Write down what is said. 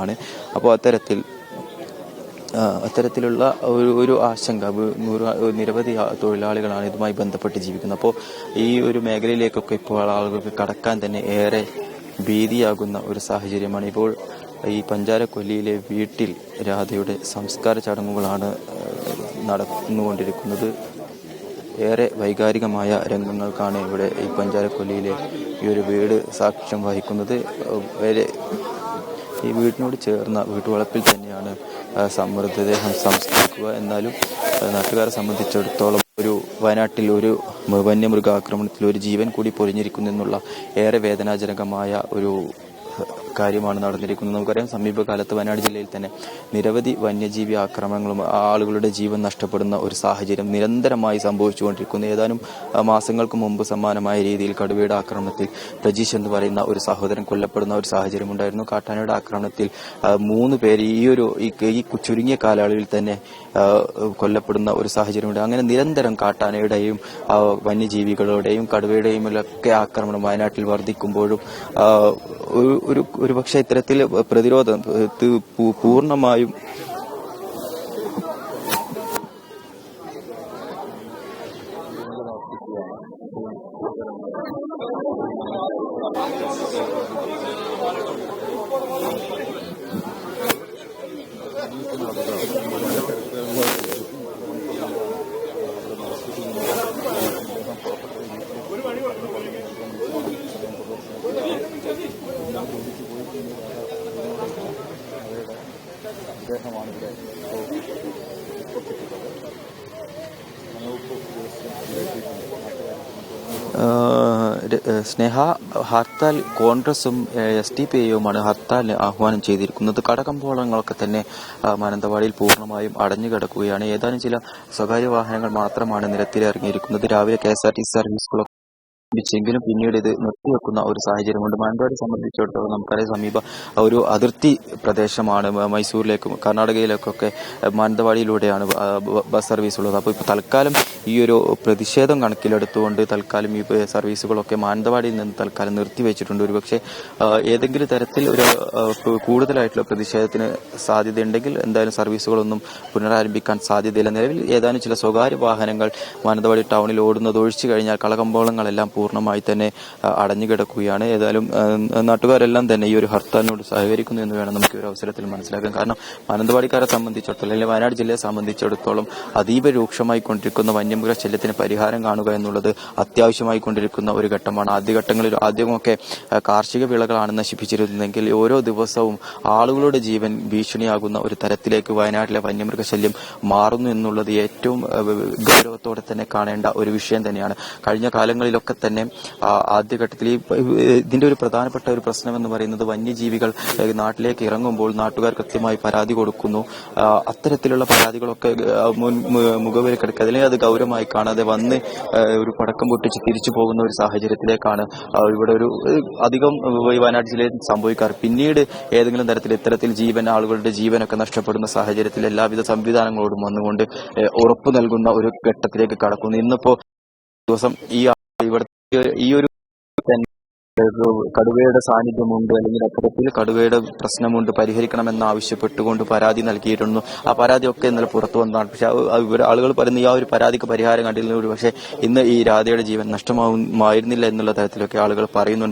സാഹചര്യമാണ്. അപ്പോൾ അത്തരത്തിലുള്ള ഒരു ആശങ്ക നിരവധി തൊഴിലാളികളാണ് ഇതുമായി ബന്ധപ്പെട്ട് ജീവിക്കുന്നത്. അപ്പോൾ ഈ ഒരു മേഖലയിലേക്കൊക്കെ ഇപ്പോൾ ആളുകൾക്ക് കടക്കാൻ തന്നെ ഏറെ ഭീതിയാകുന്ന ഒരു സാഹചര്യമാണ്. ഇപ്പോൾ ഈ പഞ്ചാരക്കൊല്ലിയിലെ വീട്ടിൽ രാധയുടെ സംസ്കാര ചടങ്ങുകളാണ് നടന്നുകൊണ്ടിരിക്കുന്നത്. ഏറെ വൈകാരികമായ രംഗങ്ങൾക്കാണ് ഇവിടെ ഈ പഞ്ചാരക്കൊല്ലിയിലെ ഈ ഒരു വീട് സാക്ഷ്യം വഹിക്കുന്നത്. ഈ വീടിനോട് ചേർന്ന വീട്ടുവളപ്പിൽ തന്നെയാണ് മൃതദേഹം സംസ്കരിക്കുക. എന്നാലും നാട്ടുകാരെ സംബന്ധിച്ചിടത്തോളം വയനാട്ടിൽ ഒരു വന്യമൃഗാക്രമണത്തിൽ ഒരു ജീവൻ കൂടി പൊലിഞ്ഞിരിക്കുന്നു എന്നുള്ള ഏറെ വേദനാജനകമായ ഒരു കാര്യമാണ് നടന്നിരിക്കുന്നത്. നമുക്കറിയാം, സമീപകാലത്ത് വയനാട് ജില്ലയിൽ തന്നെ നിരവധി വന്യജീവി ആക്രമണങ്ങളും ആളുകളുടെ ജീവൻ നഷ്ടപ്പെടുന്ന ഒരു സാഹചര്യം നിരന്തരമായി സംഭവിച്ചുകൊണ്ടിരിക്കുന്നു. ഏതാനും മാസങ്ങൾക്ക് മുമ്പ് സമാനമായ രീതിയിൽ കടുവയുടെ ആക്രമണത്തിൽ പ്രജീഷ് എന്ന് പറയുന്ന ഒരു സഹോദരൻ കൊല്ലപ്പെടുന്ന ഒരു സാഹചര്യം ഉണ്ടായിരുന്നു. കാട്ടാനയുടെ ആക്രമണത്തിൽ 3 പേര് ഈ ചുരുങ്ങിയ കാലയളവിൽ തന്നെ കൊല്ലപ്പെടുന്ന ഒരു സാഹചര്യമുണ്ട്. അങ്ങനെ നിരന്തരം കാട്ടാനയുടെയും വന്യജീവികളുടെയും കടുവയുടെയും ഒക്കെ ആക്രമണം വയനാട്ടിൽ വർദ്ധിക്കുമ്പോഴും ഒരുപക്ഷെ ഇത്തരത്തിൽ പ്രതിരോധം പൂർണ്ണമായും സ്നേഹ, ഹർത്താൽ കോൺഗ്രസും SDPIയുമാണ് ഹർത്താലിന് ആഹ്വാനം ചെയ്തിരിക്കുന്നത്. കടകമ്പോളങ്ങളൊക്കെ തന്നെ മാനന്തവാടിയിൽ പൂർണ്ണമായും അടഞ്ഞു കിടക്കുകയാണ്. ഏതാനും ചില സ്വകാര്യ വാഹനങ്ങൾ മാത്രമാണ് നിരത്തിലിറങ്ങിയിരിക്കുന്നത്. രാവിലെ KSRTC സർവീസുകളൊക്കെ െങ്കിലും പിന്നീട് ഇത് നിർത്തിവെക്കുന്ന ഒരു സാഹചര്യമുണ്ട്. മാനന്തവാടിയെ സംബന്ധിച്ചിടത്തോളം നമുക്കറിയാം, സമീപ ഒരു അതിർത്തി പ്രദേശമാണ്. മൈസൂരിലേക്കും കർണാടകയിലേക്കൊക്കെ മാനന്തവാടിയിലൂടെയാണ് ബസ് സർവീസ് ഉള്ളത്. അപ്പോൾ ഇപ്പോൾ തൽക്കാലം ഈ ഒരു പ്രതിഷേധം കണക്കിലെടുത്തുകൊണ്ട് തൽക്കാലം ഈ സർവീസുകളൊക്കെ മാനന്തവാടിയിൽ നിന്ന് തൽക്കാലം നിർത്തിവെച്ചിട്ടുണ്ട്. ഒരുപക്ഷെ ഏതെങ്കിലും തരത്തിൽ ഒരു കൂടുതലായിട്ടുള്ള പ്രതിഷേധത്തിന് സാധ്യതയുണ്ടെങ്കിൽ എന്തായാലും സർവീസുകളൊന്നും പുനരാരംഭിക്കാൻ സാധ്യതയില്ല. നിലവിൽ ഏതാനും ചില സ്വകാര്യ വാഹനങ്ങൾ മാനന്തവാടി ടൗണിൽ ഓടുന്നത് ഒഴിച്ചു കഴിഞ്ഞാൽ കളകമ്പോളങ്ങളെല്ലാം പൂർണ്ണമായി തന്നെ അടഞ്ഞുകിടക്കുകയാണ്. ഏതായാലും നാട്ടുകാരെല്ലാം തന്നെ ഈ ഒരു ഹർത്താലിനോട് സഹകരിക്കുന്നു എന്ന് വേണം നമുക്ക് ഒരു അവസരത്തിൽ മനസ്സിലാക്കാൻ. കാരണം മാനന്തവാടിക്കാരെ സംബന്ധിച്ചിടത്തോളം, അല്ലെങ്കിൽ വയനാട് ജില്ലയെ സംബന്ധിച്ചിടത്തോളം അതീവ രൂക്ഷമായി കൊണ്ടിരിക്കുന്ന വന്യമൃഗ ശല്യത്തിന് പരിഹാരം കാണുക എന്നുള്ളത് അത്യാവശ്യമായി കൊണ്ടിരിക്കുന്ന ഒരു ഘട്ടമാണ്. ആദ്യമൊക്കെ കാർഷിക വിളകളാണ് നശിപ്പിച്ചിരുന്നതെങ്കിൽ ഓരോ ദിവസവും ആളുകളുടെ ജീവൻ ഭീഷണിയാകുന്ന ഒരു തരത്തിലേക്ക് വയനാട്ടിലെ വന്യമൃഗ ശല്യം മാറുന്നു എന്നുള്ളത് ഏറ്റവും ഗൗരവത്തോടെ തന്നെ കാണേണ്ട ഒരു വിഷയം തന്നെയാണ്. കഴിഞ്ഞ കാലങ്ങളിലൊക്കെ തന്നെ ആദ്യഘട്ടത്തിൽ ഇതിന്റെ ഒരു പ്രധാനപ്പെട്ട ഒരു പ്രശ്നം എന്ന് പറയുന്നത് വന്യജീവികൾ നാട്ടിലേക്ക് ഇറങ്ങുമ്പോൾ നാട്ടുകാർ കൃത്യമായി പരാതി കൊടുക്കുന്നു. അത്തരത്തിലുള്ള പരാതികളൊക്കെ മുഖവിലക്കെടുക്കുക, അല്ലെങ്കിൽ അത് ഗൗരവമായി കാണാതെ വന്ന് ഒരു പടക്കം പൊട്ടിച്ച് തിരിച്ചു പോകുന്ന ഒരു സാഹചര്യത്തിലേക്കാണ് ഇവിടെ ഒരു അധികം വയനാട് ജില്ലയിൽ സംഭവിക്കാറ്. പിന്നീട് ഏതെങ്കിലും തരത്തിൽ ഇത്തരത്തിൽ ആളുകളുടെ ജീവനൊക്കെ നഷ്ടപ്പെടുന്ന സാഹചര്യത്തിൽ എല്ലാവിധ സംവിധാനങ്ങളോടും വന്നുകൊണ്ട് ഉറപ്പു നൽകുന്ന ഒരു ഘട്ടത്തിലേക്ക് കടക്കുന്നു. ഇന്നിപ്പോ ദിവസം ഈ ഒരു കടുവയുടെ സാന്നിധ്യമുണ്ട്, അല്ലെങ്കിൽ അത്തരത്തിൽ കടുവയുടെ പ്രശ്നമുണ്ട്, പരിഹരിക്കണമെന്ന് ആവശ്യപ്പെട്ടുകൊണ്ട് പരാതി നൽകിയിരുന്നു. ആ പരാതിയൊക്കെ ഇന്നലെ പുറത്തു വന്നതാണ്. പക്ഷെ ആളുകൾ പറയുന്ന ഈ ആ ഒരു പരാതിക്ക് പരിഹാരം കണ്ടിരുന്നു. പക്ഷേ ഇന്ന് ഈ രാധയുടെ ജീവൻ നഷ്ടമായിരുന്നില്ല എന്നുള്ള തരത്തിലൊക്കെ ആളുകൾ പറയുന്നുണ്ട്.